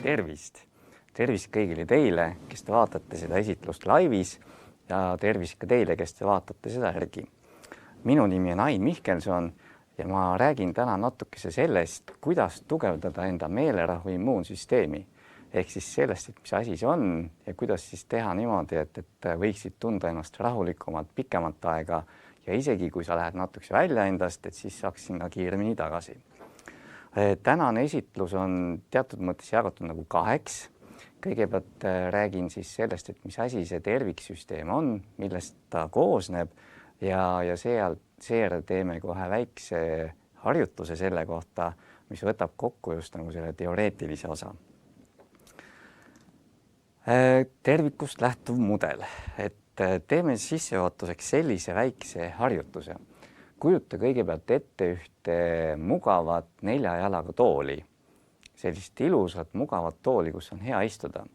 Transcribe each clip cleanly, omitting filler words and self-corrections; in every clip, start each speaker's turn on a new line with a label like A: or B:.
A: tervist! Tervist kõigile teile, kes te vaatate seda esitlust laivis ja tervist ka teile, kes te vaatate seda järgi. Minu nimi on Ain Mihkelson ja ma räägin täna natukese sellest, kuidas tugevdada enda meelerahu immuunsüsteemi. Ehk siis sellest, et mis asi see on ja kuidas siis teha niimoodi, et võiksid tunda ennast rahulikumalt pikemat aega ja isegi kui sa lähed natukese välja endast, et siis saaks sinna kiiremini tagasi. Tänane esitlus on teatud mõttes jagatud nagu kaheks. Kõigepealt räägin siis sellest, et mis asi see terviksüsteem on, millest ta koosneb ja seejärel teeme kohe väikse harjutuse selle kohta, mis võtab kokku just nagu selle teoreetilise osa. Tervikust lähtuv mudel, et teeme sissejuhatuseks sellise väikse harjutuse. Kujuta kõigepealt ette ühte mugavat 4 jalaga tooli. Sellist ilusat, mugavat tooli, kus on hea istuda.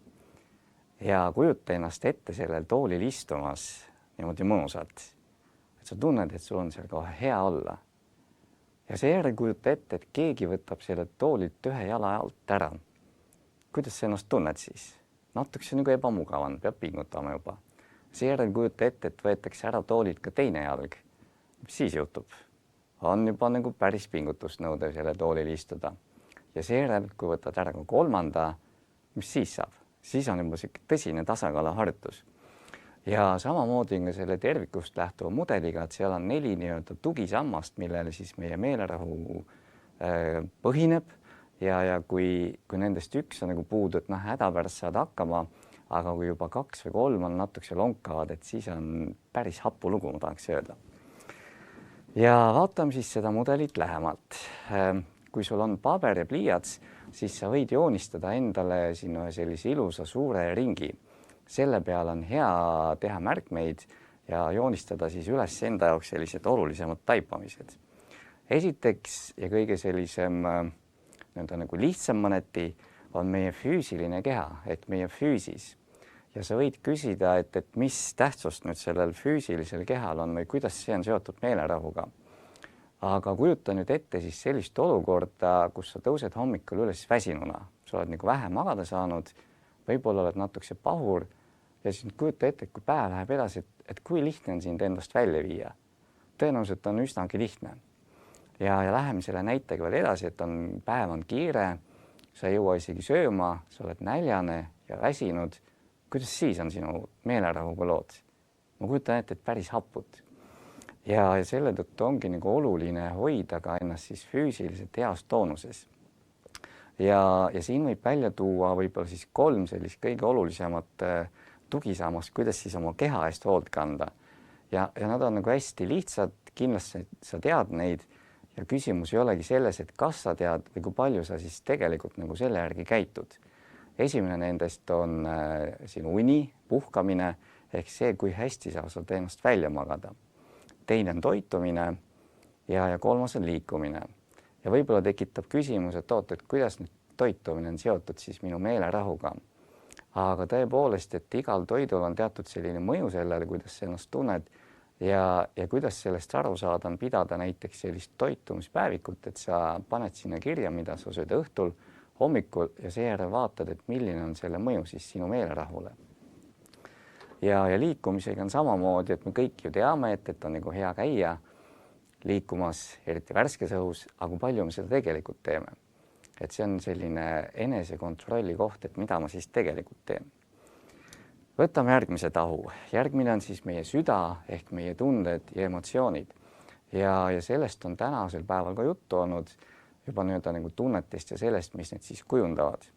A: Ja kujuta ennast ette sellel toolil istumas niimoodi mõnusalt. Et sa tunned, et sul on seal kohe hea olla. Ja seejärel kujuta ette, et keegi võtab sellelt toolilt 1 jala alt ära. Kuidas sa ennast tunned siis? Natukese nagu ebamugavan, peab pingutama juba. Seejärel kujuta ette, et võetakse ära toolilt ka teine jalg. Mis siis jutub? On juba nagu päris pingutust nõudev selle toolil istuda. Ja seejärel, kui võtad ära ka 3, mis siis saab? Siis on juba tõsine tasakaaluharjutus. Ja samamoodi on ka selle tervikust lähtuva mudeliga, et seal on 4 nii-öelda tugisammast, millele siis meie meelerahu põhineb. Ja kui nendest üks on nagu puudu, et hädapärast saad hakkama, aga kui juba 2 või 3 on natukese lonkavad, et siis on päris happu lugu, ma tahaks öelda. Ja vaatame siis seda mudelit lähemalt. Kui sul on paber ja pliiats, siis sa võid joonistada endale sinna sellise ilusa suure ringi. Selle peal on hea teha märkmeid ja joonistada siis üles enda jaoks sellised olulisemad taipamised. Esiteks ja kõige sellisem nagu lihtsam mõneti on meie füüsiline keha ehk meie füüsis. Ja sa võid küsida, et mis tähtsust nüüd sellel füüsilisel kehal on või kuidas see on seotud meelerahuga. Aga kujuta nüüd ette siis sellist olukorda, kus sa tõused hommikul üles väsinuna. Sa oled nagu vähe magada saanud, võib-olla oled natukese pahur ja siis kujuta ette, et kui päev läheb edasi, et kui lihtne on sind endast välja viia. Tõenäoliselt on üsnagi lihtne. Ja läheme selle näitega veel edasi, et päev on kiire, sa ei jõua isegi sööma, sa oled näljane ja väsinud. Kuidas siis on sinu meelerahuga lood? Ma kujutan ette, et päris hapud. Ja selle tõttu ongi nagu oluline hoida ka ennast siis füüsiliselt heas toonuses. Ja siin võib välja tuua võib-olla siis 3 sellist kõige olulisemat tugisammast, kuidas siis oma keha eest hoolt kanda. Ja nad on nagu hästi lihtsad, kindlasti sa tead neid ja küsimus ei olegi selles, et kas sa tead või kui palju sa siis tegelikult nagu selle järgi käitud. Esimene nendest on sinu uni, puhkamine ehk see, kui hästi sa saad ennast välja magada. Teine on toitumine ja 3 on liikumine. Ja võib-olla tekitab küsimus, et kuidas nüüd toitumine on seotud siis minu meelerahuga. Aga tõepoolest, et igal toidul on teatud selline mõju sellele, kuidas sa ennast tunned ja kuidas sellest aru saada on pidada näiteks sellist toitumispäevikut, et sa paned sinna kirja, mida sa sööd õhtul, hommikul ja seejärel vaatad, et milline on selle mõju siis sinu meelerahule. Ja liikumisega on samamoodi, et me kõik ju teame, et on nagu hea käia liikumas, eriti värskes õhus, aga palju me seda tegelikult teeme. Et see on selline enesekontrolli koht, et mida ma siis tegelikult teen. Võtame järgmise tahu. Järgmine on siis meie süda ehk meie tunded ja emotsioonid. Ja sellest on tänasel päeval ka juttu olnud juba nii-öelda nagu tunnetest ja sellest, mis need siis kujundavad.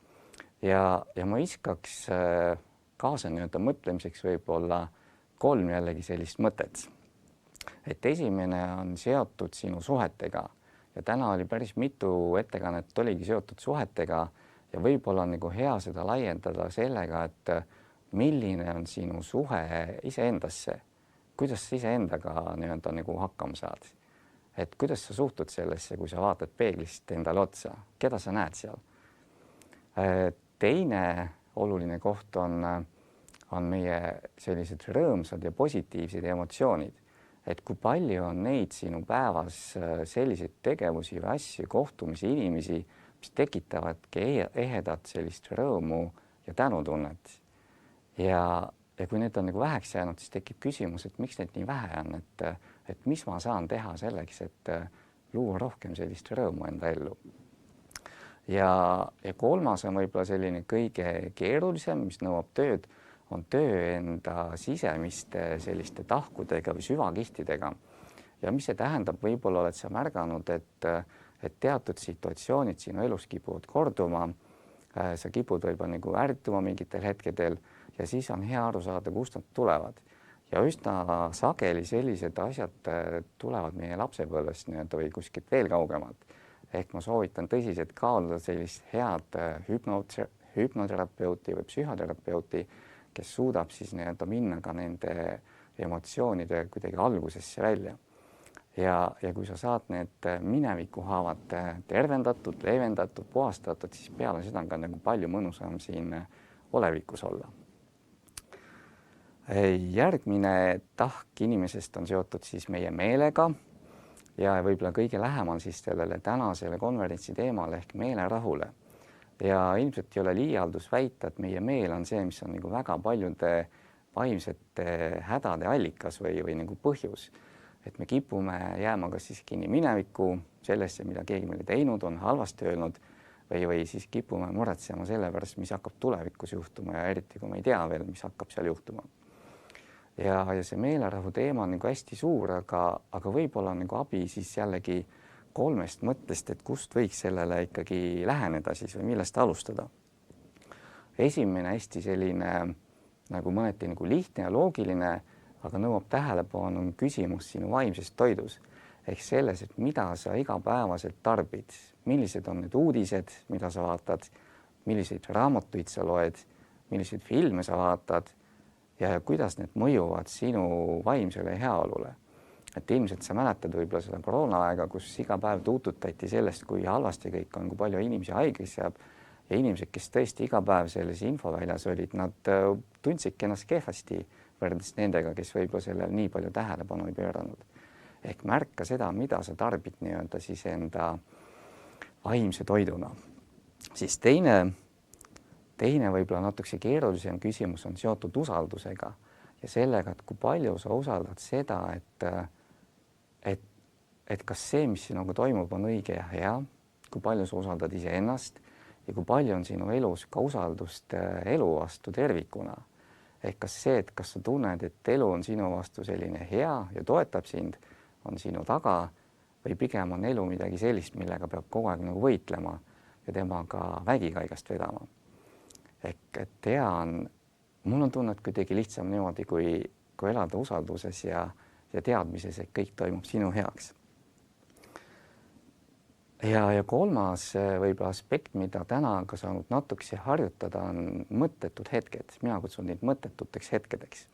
A: Ja ma iskaks kaasa nii-öelda mõtlemiseks võib-olla 3 jällegi sellist mõtet. Et esimene on seotud sinu suhetega ja täna oli päris mitu ettekannet oligi seotud suhetega ja võib-olla on nagu hea seda laiendada sellega, et milline on sinu suhe iseendasse, kuidas sa iseendaga nii-öelda nagu hakkama saad. Et kuidas sa suhtud sellesse, kui sa vaatad peeglist endale otsa, keda sa näed seal. Teine oluline koht on meie sellised rõõmsad ja positiivsed emotsioonid. Et kui palju on neid sinu päevas selliseid tegevusi või asju, kohtumisi, inimesi, mis tekitavadki ehedat sellist rõõmu ja tänutunnet. Ja kui need on nagu väheks jäänud, siis tekib küsimus, et miks neid nii vähe on, et mis ma saan teha selleks, et luua rohkem sellist rõõmu enda ellu. Ja kolmas on võib-olla selline kõige keerulisem, mis nõuab tööd, on töö enda sisemiste selliste tahkudega või süvakihtidega. Ja mis see tähendab, võib-olla oled sa märganud, et teatud situatsioonid sinu elus kipuvad korduma, sa kipud võib-olla nagu ärrituma mingitel hetkedel ja siis on hea aru saada, kust nad tulevad. Ja üsna sageli sellised asjad tulevad meie lapsepõlvest nii-öelda või kuskilt veel kaugemalt. Ehk ma soovitan tõsiselt kaaluda sellist head hüpnoterapeuti või psühhoterapeuti, kes suudab siis nii-öelda minna ka nende emotsioonide kuidagi algusesse välja. Ja kui sa saad need minevikuhaavad tervendatud, leevendatud, puhastatud, siis peale seda on ka nagu palju mõnusam siin olevikus olla. Järgmine tahk inimesest on seotud siis meie meelega ja võib-olla kõige lähemal siis sellele tänasele konverentsi teemale ehk meelerahule. Ja ilmselt ei ole liialdus väita, et meie meel on see, mis on nagu väga paljude vaimsete hädade allikas või nagu põhjus. Et me kipume jääma kas siis kinni minevikku sellesse, mida keegi meile teinud on, halvasti öelnud või siis kipume muretsema selle pärast, mis hakkab tulevikus juhtuma ja eriti kui me ei tea veel, mis hakkab seal juhtuma. Ja see meelerahu teema on nagu hästi suur, aga võib-olla on nagu abi siis jällegi 3 mõttest, et kust võiks sellele ikkagi läheneda siis või millest alustada. Esimene hästi selline nagu mõneti nagu lihtne ja loogiline, aga nõuab tähelepanu küsimus sinu vaimsest toidus. Ehk selles, et mida sa igapäevaselt tarbid, millised on need uudised, mida sa vaatad, milliseid raamatuid sa loed, milliseid filme sa vaatad ja kuidas need mõjuvad sinu vaimsele heaolule. Et ilmselt sa mäletad võib-olla seda koroonaaega, kus iga päev tuututati sellest, kui halvasti kõik on, kui palju inimesi haigeks jääb ja inimesed, kes tõesti iga päev selles infoväljas olid, nad tundsidki ennast kehvasti võrdes nendega, kes võib-olla sellele nii palju tähelepanu ei pööranud. Ehk märka seda, mida sa tarbid nii-öelda siis enda vaimse toiduna. Siis teine võib-olla natukese keerulisem küsimus on seotud usaldusega ja sellega, et kui palju sa usaldad seda, et kas see, mis sinuga toimub, on õige ja hea, kui palju sa usaldad iseennast ja kui palju on sinu elus ka usaldust elu vastu tervikuna. Ehk kas see, et kas sa tunned, et elu on sinu vastu selline hea ja toetab sind, on sinu taga või pigem on elu midagi sellist, millega peab kogu aeg nagu võitlema ja temaga vägikaigast vedama. Ehk et hea on, mul on tunnet kuidagi lihtsam niimoodi, kui elada usalduses ja teadmises, et kõik toimub sinu heaks. Ja kolmas võib-olla aspekt, mida täna on ka saanud natukese harjutada, on mõttetud hetked. Mina kutsun neid mõttetuteks hetkedeks.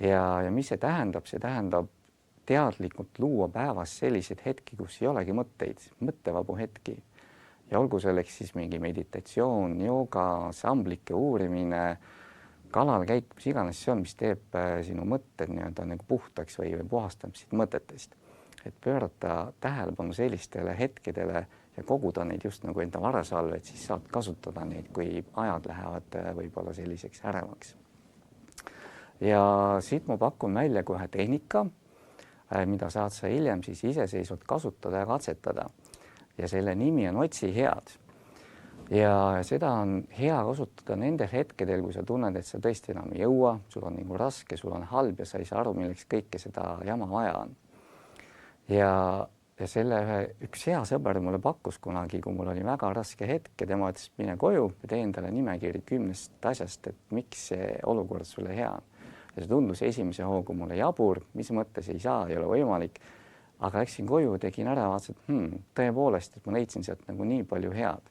A: Ja mis see tähendab? See tähendab teadlikult luua päevas selliseid hetki, kus ei olegi mõtteid, mõttevabu hetki. Ja olgu selleks siis mingi meditatsioon, jooga, samblike uurimine, kalal käik, mis iganes see on, mis teeb sinu mõtted nii-öelda nagu puhtaks või puhastab siit mõtetest. Et pöörata tähelepanu sellistele hetkedele ja koguda neid just nagu enda varasalve, et siis saad kasutada neid, kui ajad lähevad võib-olla selliseks ärevaks. Ja siit ma pakun välja kohe tehnika, mida saad sa hiljem siis iseseisvalt kasutada ja katsetada. Ja selle nimi on otsi head. Ja seda on hea kasutada nendel hetkedel, kui sa tunned, et sa tõesti enam ei jõua, sul on nagu raske, sul on halb ja sa ei saa aru, milleks kõike seda jama vaja on. Ja selle üks hea sõber mulle pakkus kunagi, kui mul oli väga raske hetk ja tema ütles, mine koju ja tee endale nimekiri 10 asjast, et miks see olukord sulle hea on. Ja see tundus esimese hoogu mulle jabur, mis mõttes ei saa, ei ole võimalik. Aga läksin koju, tegin ära, vaatasin, et tõepoolest, et ma leidsin sealt nagu nii palju head.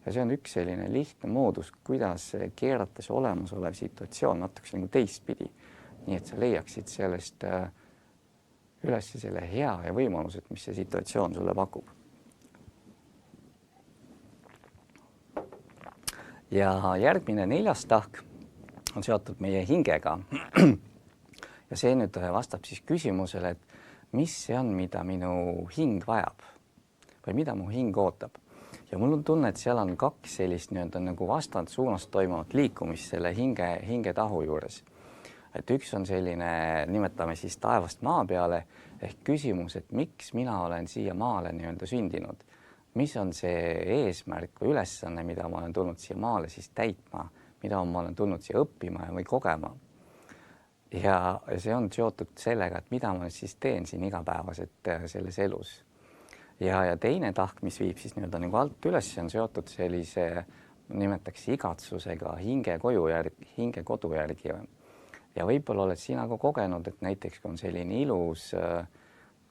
A: Ja see on üks selline lihtne moodus, kuidas keerata see olemasolev situatsioon natuke nagu teistpidi. Nii et sa leiaksid sellest üles selle hea ja võimalused, mis see situatsioon sulle pakub. Ja järgmine 4. tahk on seotud meie hingega. Ja see nüüd vastab siis küsimusele, et mis see on, mida minu hing vajab või mida mu hing ootab. ja mul on tunne, et seal on kaks sellist nii-öelda nagu vastandsuunas toimuvat liikumist selle hingetahu juures. Et üks on selline, nimetame siis taevast maa peale ehk küsimus, et miks mina olen siia maale nii-öelda sündinud, mis on see eesmärk või ülesanne, mida ma olen tulnud siia maale siis täitma, mida ma olen tulnud siia õppima või kogema. Ja see on seotud sellega, et mida ma siis teen siin igapäevaselt selles elus. Ja teine tahk, mis viib siis nii-öelda nagu alt üles, on seotud sellise, nimetaks igatsusega hinge kodu järgi. Ja võib-olla oled sina ka kogenud, et näiteks kui on selline ilus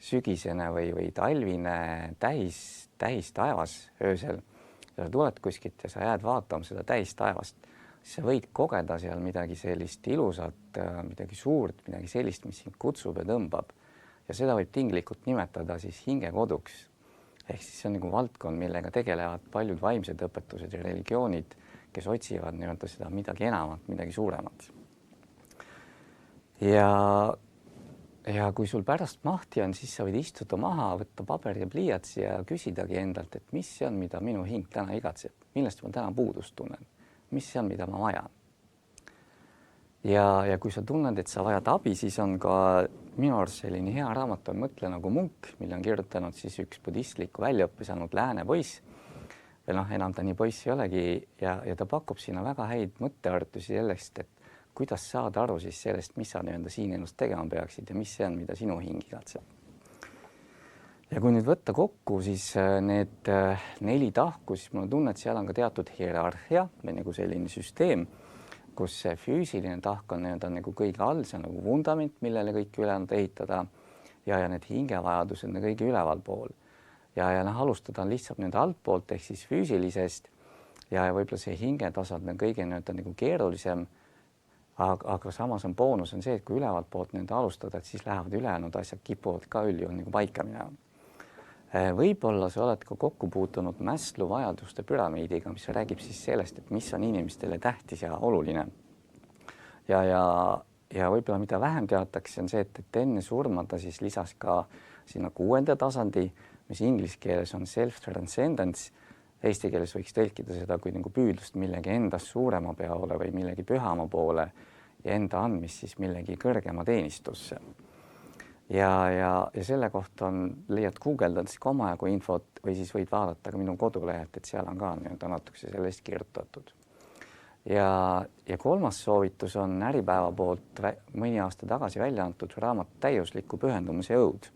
A: sügisene või talvine täis taevas öösel, ja sa tuled kuskilt ja sa jääd vaatama seda täis taevast, siis sa võid kogeda seal midagi sellist ilusat, midagi suurt, midagi sellist, mis sind kutsub ja tõmbab. Ja seda võib tinglikult nimetada siis hingekoduks. Ehk siis see on nagu valdkond, millega tegelevad paljud vaimsed õpetused ja religioonid, kes otsivad nii-öelda seda midagi enamat, midagi suuremat. Ja kui sul pärast mahti on, siis sa võid istuda maha, võtta paber ja pliiats ja küsidagi endalt, et mis see on, mida minu hing täna igatseb, millest ma täna puudust tunnen, mis see on, mida ma vajan. Ja kui sa tunned, et sa vajad abi, siis on ka minu arust selline hea raamat on Mõtle nagu munk, mille on kirjutanud siis üks budistliku väljaõppe saanud lääne poiss. Või enam ta nii poiss ei olegi ja ta pakub sinna väga häid mõtteharjutusi sellest, et kuidas saada aru siis sellest, mis sa nii-öelda siin elus tegema peaksid ja mis see on, mida sinu hing igatseb. Ja kui nüüd võtta kokku, siis need 4 tahku, siis mul on tunne, et seal on ka teatud hierarhia või nagu selline süsteem, kus see füüsiline tahk on nii-öelda nagu kõige all, see on nagu vundament, millele kõik ülejäänud ehitada ja need hingevajadused on kõige üleval pool. Ja alustada on lihtsalt nende altpoolt ehk siis füüsilisest ja võib-olla see hingetasand on kõige nii-öelda nagu keerulisem. Aga samas on boonus on see, et kui ülevalt poolt nende alustada, et siis lähevad ülejäänud asjad kipuvad ka üldjuhul nagu paika minema. Võib-olla sa oled ka kokku puutunud Maslow vajaduste püramiidiga, mis räägib siis sellest, et mis on inimestele tähtis ja oluline. Ja võib-olla mida vähem teatakse, on see, et enne surma ta siis lisas ka sinna 6. tasandi, mis inglise keeles on self-transcendence. Eesti keeles võiks tõlkida seda kui nagu püüdlust millegi endast suurema peale või millegi pühama poole ja enda andmist siis millegi kõrgema teenistusse. Ja selle kohta leiad guugeldades ka omajagu infot või siis võid vaadata ka minu kodulehelt, et seal on ka natukese sellest kirjutatud. Ja 3. soovitus on Äripäeva poolt mõni aasta tagasi välja antud raamat Täiusliku pühendumise õud.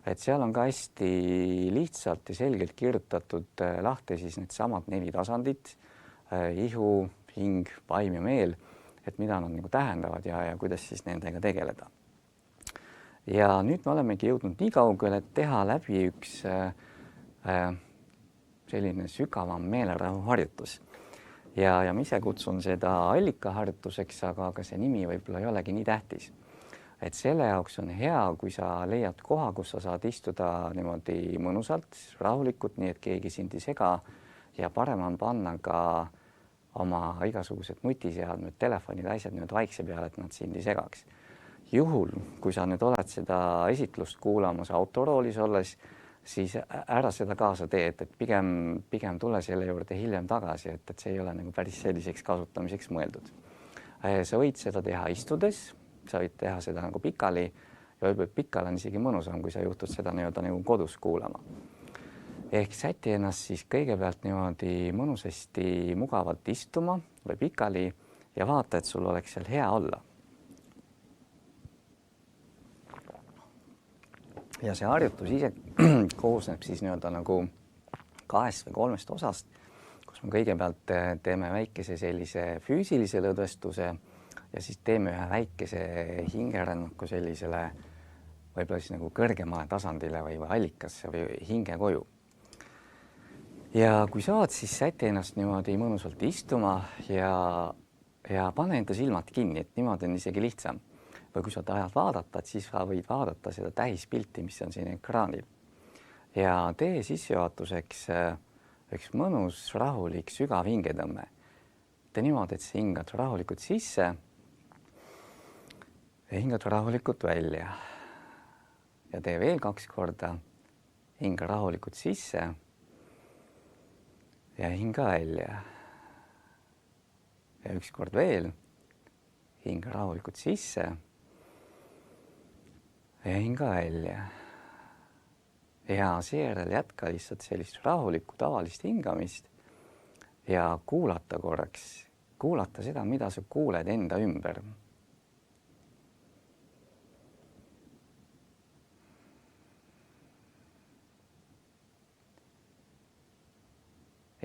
A: Et seal on ka hästi lihtsalt ja selgelt kirjutatud lahti siis need samad 4 tasandit, ihu, hing, vaim ja meel, et mida nad nagu tähendavad ja kuidas siis nendega tegeleda. Ja nüüd me olemegi jõudnud nii kaugele, et teha läbi üks selline sügavam meelerahu harjutus. Ja ma ise kutsun seda allikaharjutuseks, aga see nimi võib-olla ei olegi nii tähtis. Et selle jaoks on hea, kui sa leiad koha, kus sa saad istuda niimoodi mõnusalt, rahulikult, nii et keegi sind ei sega ja parem on panna ka oma igasugused nutiseadmed, telefonid, asjad nüüd vaikse peale, et nad sind ei segaks. Juhul, kui sa nüüd oled seda esitlust kuulamas autoroolis olles, siis ära seda kaasa tee, et pigem tule selle juurde hiljem tagasi, et see ei ole nagu päris selliseks kasutamiseks mõeldud. Sa võid seda teha istudes, sa võid teha seda nagu pikali ja võib-olla pikal on isegi mõnusam, kui sa juhtud seda nii-öelda nagu kodus kuulama. Ehk säti ennast siis kõigepealt niimoodi mõnusasti mugavalt istuma või pikali ja vaata, et sul oleks seal hea olla. Ja see harjutus ise koosneb siis nii-öelda nagu 2 või 3 osast, kus me kõigepealt teeme väikese sellise füüsilise lõdvestuse ja siis teeme ühe väikese hingerännaku sellisele võib-olla siis nagu kõrgemale tasandile või allikasse või hingekoju. Ja kui saad, siis säti ennast niimoodi mõnusalt istuma ja pane enda silmad kinni, et niimoodi on isegi lihtsam. Või kui sa tahad vaadata, et siis võid vaadata seda tähispilti, mis on siin ekraanil. Ja tee sissejuhatuseks üks mõnus, rahulik, sügav hingetõmme. Tee niimoodi, et sa hingad rahulikult sisse ja hingad rahulikult välja. Ja tee veel 2 korda. Hinga rahulikult sisse ja hinga välja. Ja üks kord veel, hinga rahulikult sisse ja hinga välja. Ja seejärel jätka lihtsalt sellist rahulikku tavalist hingamist ja kuulata korraks, kuulata seda, mida sa kuuled enda ümber.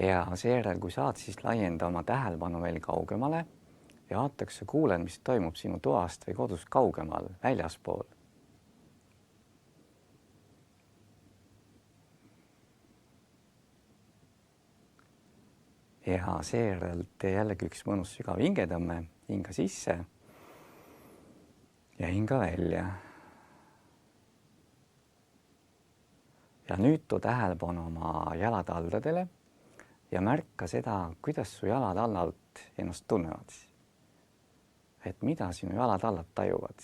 A: Ja seejärel, kui saad, siis laienda oma tähelepanu veel kaugemale ja vaataks sa kuuled, mis toimub sinu toast või kodust kaugemal, väljaspool. Ja seejärel tee jällegi üks mõnus sügav hingetõmme, hinga sisse ja hinga välja. Ja nüüd too tähelepanu oma jalataldadele ja märka seda, kuidas su jalatallad ennast tunnevad. Et mida sinu jalatallad tajuvad.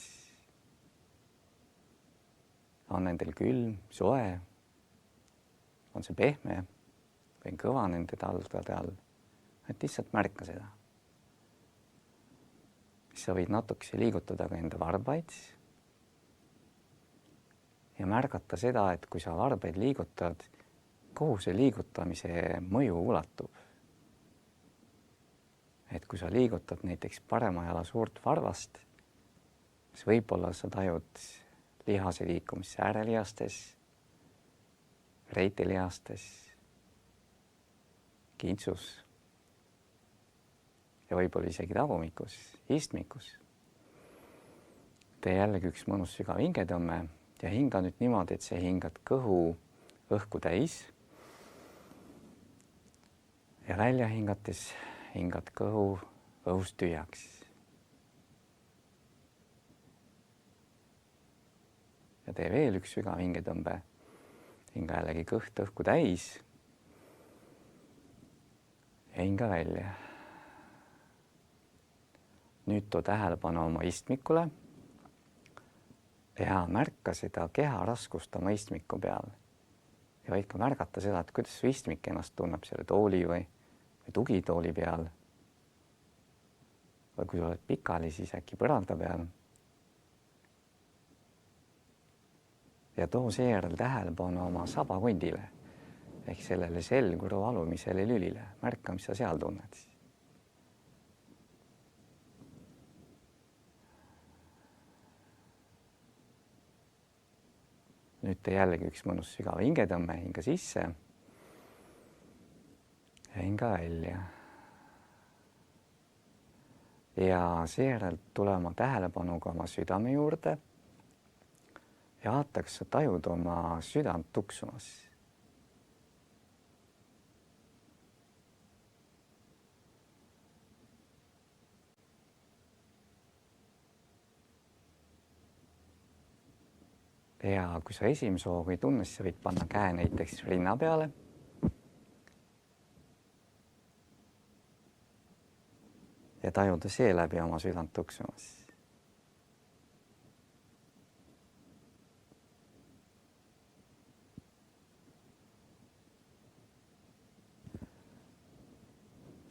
A: On nendel külm, soe, on see pehme või kõva nende taldade all. Et lihtsalt märka seda. Sa võid natukese liigutada ka enda varbaid ja märgata seda, et kui sa varbaid liigutad, kuhu see liigutamise mõju ulatub. Et kui sa liigutad näiteks parema jala suurt varvast, siis võib-olla sa tajud lihase liikumist äärelihastes, reitelihastes, kintsus ja võib-olla isegi tagumikus, istmikus. Tee jällegi üks mõnus sügav hingetõmme ja hinga nüüd niimoodi, et sa hingad kõhu õhku täis. Ja välja hingates hingad kõhu õhust tühjaks. Ja tee veel üks sügav hingetõmbe. Hinga jällegi kõht õhku täis. Ja hinga välja. Nüüd too tähelepanu oma istmikule ja märka seda keha raskust oma istmiku peal. Ja võid ka märgata seda, et kuidas su istmik ennast tunneb selle tooli või tugitooli peal. Või kui oled pikali, siis äkki põranda peal. Ja too seejärel tähelepanu oma sabakondile ehk sellele selguru alumisele lülile. Märka, mis sa seal tunned. Nüüd tee jällegi üks mõnus sügav hingetõmme, hinga sisse ja hinga välja. Ja seejärel tule oma tähelepanuga oma südame juurde ja vaataks, sa tajud oma südant tuksumas. Ja kui sa esimese hooga ei tunne, siis sa võid panna käe näiteks rinna peale. Ja tajuda seeläbi oma südant tuksumas.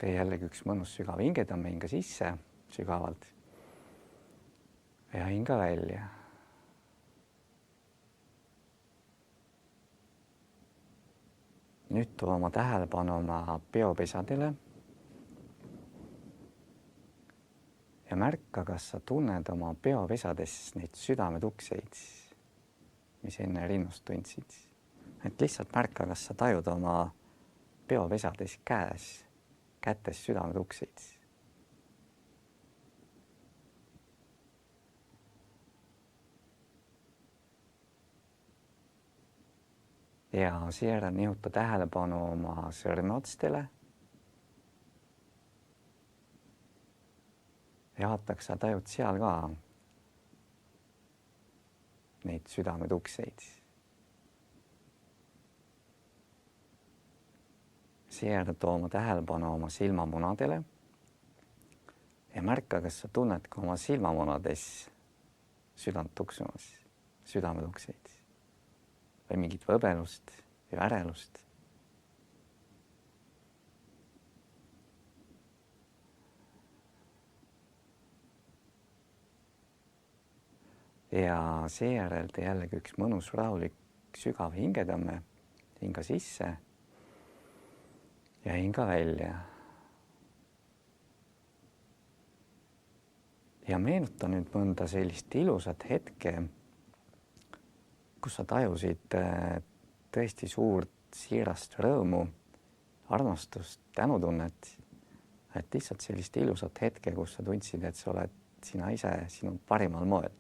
A: Tee jällegi üks mõnus sügav hingetõmme, hinga sisse sügavalt ja hinga välja. Nüüd too oma tähelepanu oma peopesadele ja märka, kas sa tunned oma peopesades neid südametukseid, mis enne rinnust tundsid. Et lihtsalt märka, kas sa tajud oma peopesades kätes südametukseid. Ja seejärel nihuta tähelepanu oma sõrmeotstele. Ja vaataks, sa tajud seal ka neid südametukseid. Seejärel too oma tähelepanu oma silmamunadele ja märka, kas sa tunned ka oma silmamunades südant tuksumas, südametukseid. Või mingit võbelust või ärelust. ja seejärel tee jällegi üks mõnus rahulik sügav hingetõmme, hinga sisse ja hinga välja. Ja meenuta nüüd mõnda sellist ilusat hetke, kus sa tajusid tõesti suurt siirast rõõmu, armastust, tänutunnet, et lihtsalt sellist ilusat hetke, kus sa tundsid, et sa oled sina ise sinu parimal moel.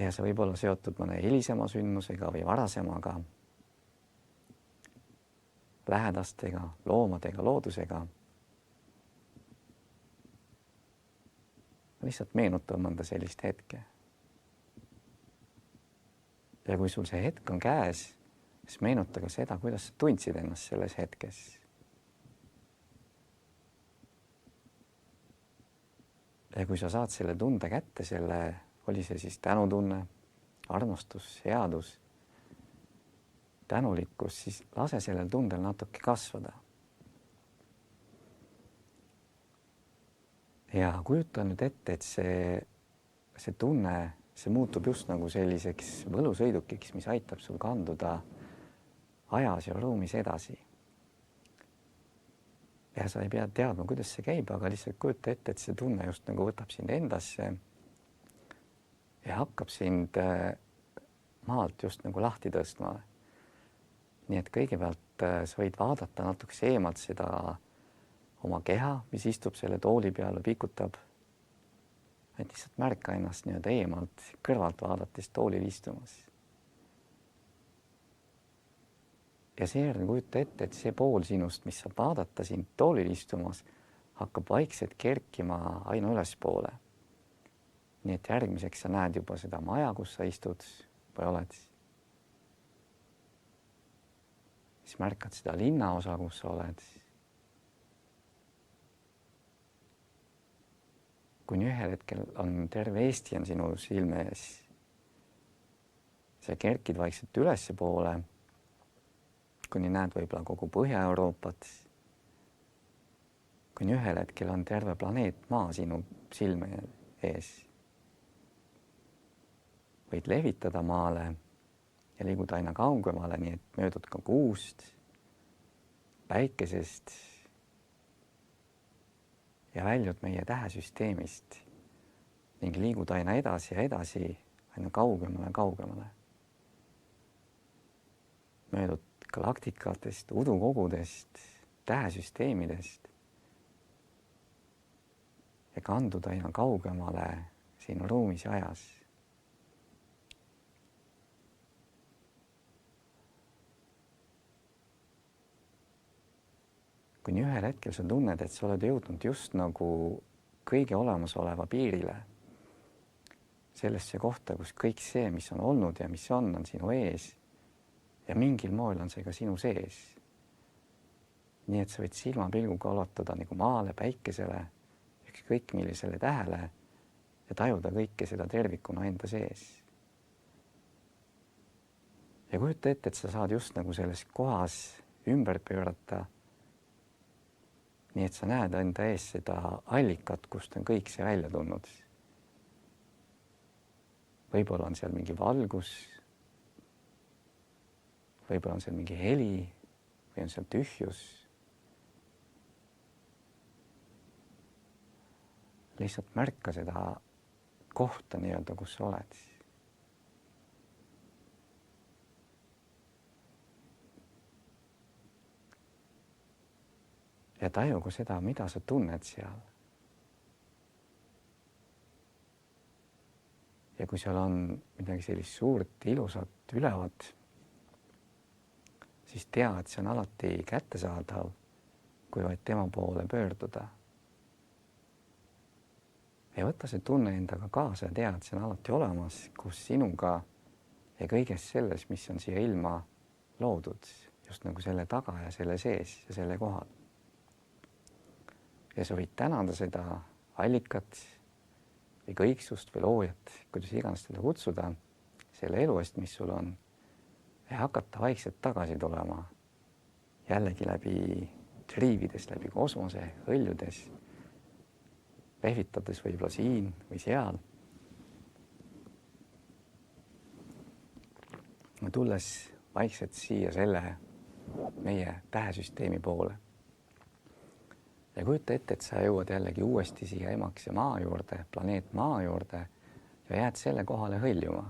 A: Ja see võib olla seotud mõne hilisema sündmusega või varasemaga, lähedastega, loomadega, loodusega. Lihtsalt meenuta mõnda sellist hetke. Ja kui sul see hetk on käes, siis meenuta ka seda, kuidas sa tundsid ennast selles hetkes. Ja kui sa saad selle tunde kätte, oli see siis tänutunne, armastus, headus, tänulikkus, siis lase sellel tundel natuke kasvada. Ja kujuta nüüd ette, et see tunne, see muutub just nagu selliseks võlusõidukiks, mis aitab sul kanduda ajas ja ruumis edasi. Ja sa ei pea teadma, kuidas see käib, aga lihtsalt kujuta ette, et see tunne just nagu võtab sind endasse ja hakkab sind maalt just nagu lahti tõstma. Nii et kõigepealt sa võid vaadata natukese eemalt seda oma keha, mis istub selle tooli peale, pikutab. Et lihtsalt märka ennast nii-öelda eemalt, kõrvalt vaadates toolil istumas. Ja seejärel kujuta ette, et see pool sinust, mis saab vaadata sind toolil istumas, hakkab vaikselt kerkima aina ülespoole. Nii et järgmiseks sa näed juba seda maja, kus sa istud või oled. Siis märkad seda linnaosa, kus sa oled. Kuni ühel hetkel on terve Eesti on sinu silme ees. Sa kerkid vaikselt ülesse poole, kuni näed võib-olla kogu Põhja-Euroopat. Kuni ühel hetkel on terve planeet Maa sinu silme ees. Võid levitada maale ja liiguda aina kaugemale, nii et möödud ka kuust, päikesest ja väljud meie tähesüsteemist ning liigud aina edasi ja edasi, aina kaugemale, kaugemale. Möödud galaktikatest, udukogudest, tähesüsteemidest ja kandud aina kaugemale sinu ruumis ja ajas. Kuni ühel hetkel sa tunned, et sa oled jõudnud just nagu kõige olemasoleva piirile. Sellesse kohta, kus kõik see, mis on olnud ja mis on sinu ees ja mingil moel on see ka sinu sees. Nii et sa võid silmapilguga ulatada nagu maale, päikesele, ükskõik millisele tähele ja tajuda kõike seda tervikuna enda sees. Ja kujuta ette, et sa saad just nagu selles kohas ümber pöörata. Nii et sa näed enda ees seda allikat, kust on kõik see välja tulnud. Võib-olla on seal mingi valgus, võib-olla on seal mingi heli või on seal tühjus. Lihtsalt märka seda kohta nii-öelda, kus sa oled. Ja tajugu seda, mida sa tunned seal. Ja kui seal on midagi sellist suurt, ilusat, ülevat, siis tea, et see on alati kättesaadav, kui vaid tema poole pöörduda. Ja võtta see tunne endaga kaasa ja tea, et see on alati olemas, kus sinuga ja kõiges selles, mis on siia ilma loodud, just nagu selle taga ja selle sees ja selle kohal. Ja sa võid tänada seda allikat või kõiksust või loojat, kuidas iganes teda kutsuda, selle elu eest, mis sul on, ja hakata vaikselt tagasi tulema jällegi läbi triivides, läbi kosmose, hõljudes lehvitades võib-olla siin või seal. Tulles vaikselt siia selle meie tähesüsteemi poole. Ja kujuta ette, et sa jõuad jällegi uuesti siia emaks ja maa juurde, planeet maa juurde ja jääd selle kohale hõljuma.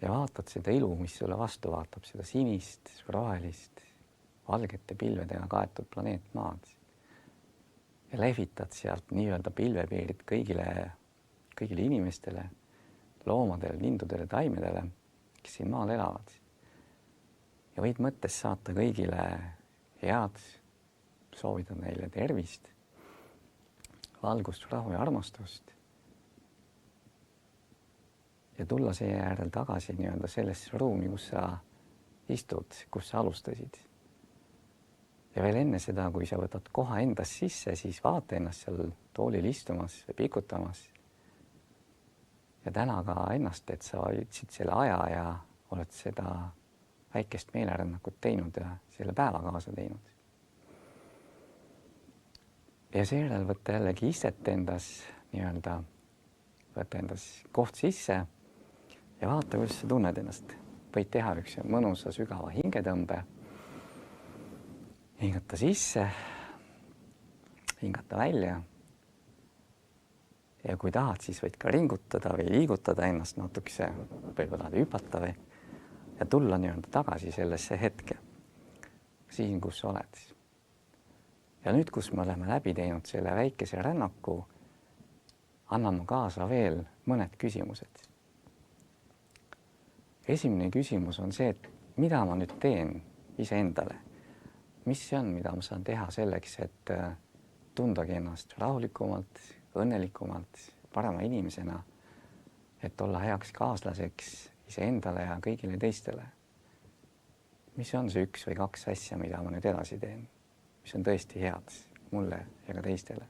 A: Ja vaatad seda ilu, mis sulle vastu vaatab, seda sinist, rohelist, valgete pilvedega kaetud planeet maad. Ja lehvitad sealt nii-öelda pilvepiirid kõigile inimestele, loomadele, lindudele, taimedele, kes siin maal elavad. Ja võid mõttes saata kõigile head, soovida neile tervist, valgust, rahu ja armastust. Ja tulla seejärel tagasi nii-öelda sellesse ruumi, kus sa istud, kus sa alustasid. Ja veel enne seda, kui sa võtad koha endast sisse, siis vaata ennast seal toolil istumas või pikutamas. Ja täna ka ennast, et sa võtsid selle aja ja oled seda väikest meelerännakut teinud ja selle päeva kaasa teinud. Ja seejärel võtta jällegi istet endas nii-öelda, võtta endas koht sisse ja vaata, kuidas sa tunned ennast. Võid teha üks mõnusa sügava hingetõmbe. Hingata sisse, hingata välja. Ja kui tahad, siis võid ka ringutada või liigutada ennast natukese, võib-olla hüpata või ja tulla nii-öelda tagasi sellesse hetke, siin, kus sa oled. Ja nüüd, kus me oleme läbi teinud selle väikese rännaku, anname kaasa veel mõned küsimused. Esimene küsimus on see, et mida ma nüüd teen iseendale? Mis see on, mida ma saan teha selleks, et tundagi ennast rahulikumalt, õnnelikumalt, parema inimesena, et olla heaks kaaslaseks iseendale ja kõigile teistele? Mis on see üks või kaks asja, mida ma nüüd edasi teen? Mis on tõesti head mulle ja ka teistele?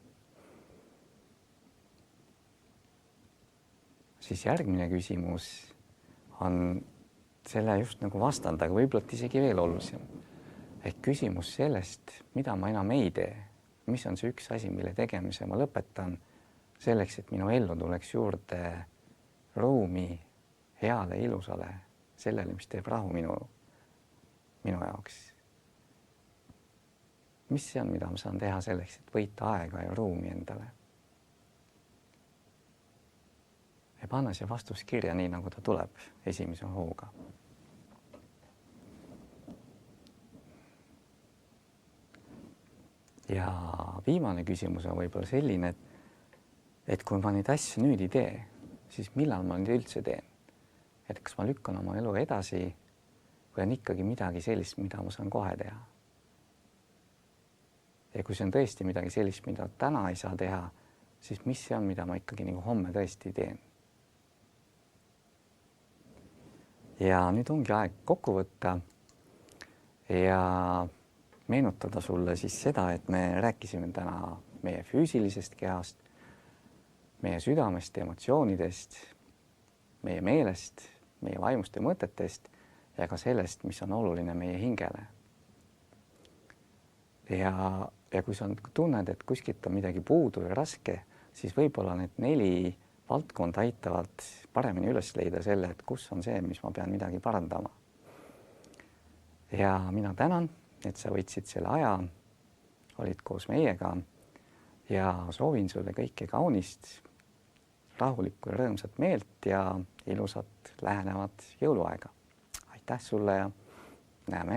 A: Siis järgmine küsimus on selle just nagu vastand, aga võib-olla isegi veel olulisem. Ehk küsimus sellest, mida ma enam ei tee. Mis on see üks asi, mille tegemise ma lõpetan selleks, et minu ellu tuleks juurde ruumi heale, ilusale, sellele, mis teeb rahu minu jaoks. Mis see on, mida ma saan teha selleks, et võita aega ja ruumi endale? Ja panna see vastus kirja nii, nagu ta tuleb esimese hooga. Ja viimane küsimus on võib-olla selline, et kui ma neid asju nüüd ei tee, siis millal ma nüüd üldse teen? Et kas ma lükkan oma elu edasi või on ikkagi midagi sellist, mida ma saan kohe teha? Ja kui see on tõesti midagi sellist, mida täna ei saa teha, siis mis see on, mida ma ikkagi nagu homme tõesti teen? Ja nüüd ongi aeg kokku võtta ja meenutada sulle siis seda, et me rääkisime täna meie füüsilisest kehast, meie südamest, emotsioonidest, meie meelest, meie vaimust ja mõtetest ja ka sellest, mis on oluline meie hingele. Ja kui sa tunned, et kuskilt on midagi puudu ja raske, siis võib-olla need 4 valdkonda aitavad paremini üles leida selle, et kus on see, mis ma pean midagi parandama. Ja mina tänan, et sa võtsid selle aja, olid koos meiega ja soovin sulle kõike kaunist, rahulikku ja rõõmsat meelt ja ilusat lähenevat jõuluaega. Aitäh sulle ja näeme.